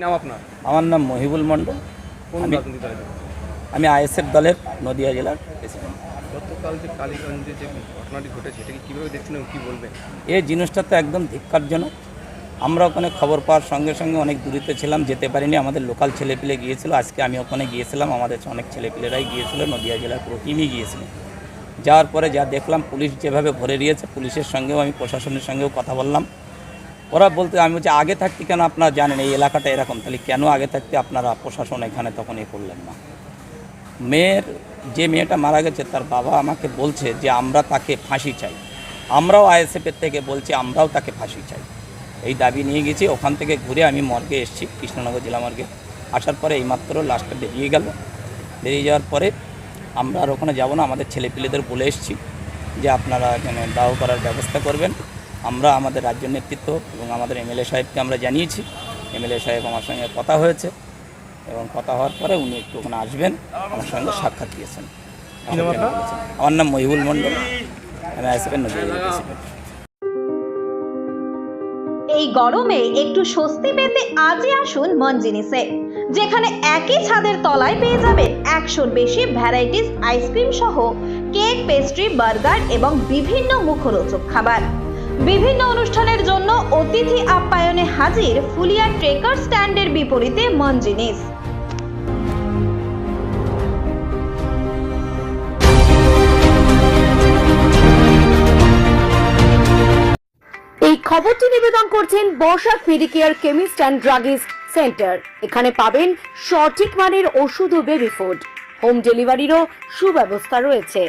নাম আপনার? আমার নাম মহিবুল মণ্ডল। কোন রাজনৈতিক দলের? আমি আইএসএফ দলের নদিয়া জেলার প্রেসিডেন্ট। গতকাল যে কালীগঞ্জে যে ঘটনাটি ঘটেছে এটাকে কীভাবে দেখছেন এবং কী বলবেন? এই জিনিসটা তো একদম ধিক্কারজনক। আমরা ওখানে খবর পাওয়ার সঙ্গে সঙ্গে অনেক দূরিতে ছিলাম, যেতে পারিনি। আমাদের লোকাল ছেলেপিলে গিয়েছিল, আজকে আমি ওখানে গিয়েছিলাম, আমাদের অনেক ছেলেপিলেরাই গিয়েছিল, নদিয়া জেলার পুরো টিমই গিয়েছিল। যাওয়ার পরে যা দেখলাম, পুলিশ যেভাবে ভরে দিয়েছে, পুলিশের সঙ্গেও আমি প্রশাসনের সঙ্গেও কথা বললাম। ওরা বলতে আমি বলছি আগে থাকতে কেন আপনারা জানেন এই এলাকাটা এরকম, তাহলে কেন আগে থাকতে আপনারা প্রশাসন এখানে তখন করলেন না? যে মেয়েটা মারা গেছে তার বাবা আমাকে বলছে যে আমরা তাকে ফাঁসি চাই। আমরাও আইএসএফের থেকে বলছি আমরাও তাকে ফাঁসি চাই, এই দাবি নিয়ে গেছি। ওখান থেকে ঘুরে আমি মর্গে এসেছি, কৃষ্ণনগর জেলা মর্গে। আসার পরে এইমাত্র লাস্টটা বেরিয়ে গেল। বেরিয়ে যাওয়ার পরে আমরা আর ওখানে যাব না, আমাদের ছেলেপিলেদের বলে এসেছি যে আপনারা এখানে দাহ করার ব্যবস্থা করবেন। আমরা আমাদের রাজ্য নেতৃত্ব এবং আমাদের এমএলএ সাহেবকে আমরা জানিয়েছি। এমএলএ সাহেব আমার সঙ্গে কথা হয়েছে এবং কথা হওয়ার পরে উনি একটু ওখানে আসবেন, আমার সঙ্গে সাক্ষাৎ দিয়েছেন। আমার নাম মহিবুল মণ্ডল, আমি আইএসএফের নদিয়া জেলা প্রেসিডেন্ট। এই গরমে একটু স্বস্তি পেতে আজই আসুন মন জিনিসে, যেখানে একই ছাদের তলায় পেয়ে যাবেন 100-র বেশি ভ্যারাইটিস আইসক্রিম সহ কেক, পেস্ট্রি, বার্গার এবং বিভিন্ন মুখরোচক খাবার। বিভিন্ন অনুষ্ঠানের জন্য অতিথি আপ্যায়নে হাজির ফুলিয়া ট্রেকার স্ট্যান্ডের বিপরীতে মন জিনিস। এই খবরটি নিবেদন করছেন বর্ষাক Medicare chemist and druggist centre. এখানে পাবেন সঠিক মানের ওষুধ ও বেবি ফুড। হোম ডেলিভারিরও সুব্যবস্থা রয়েছে।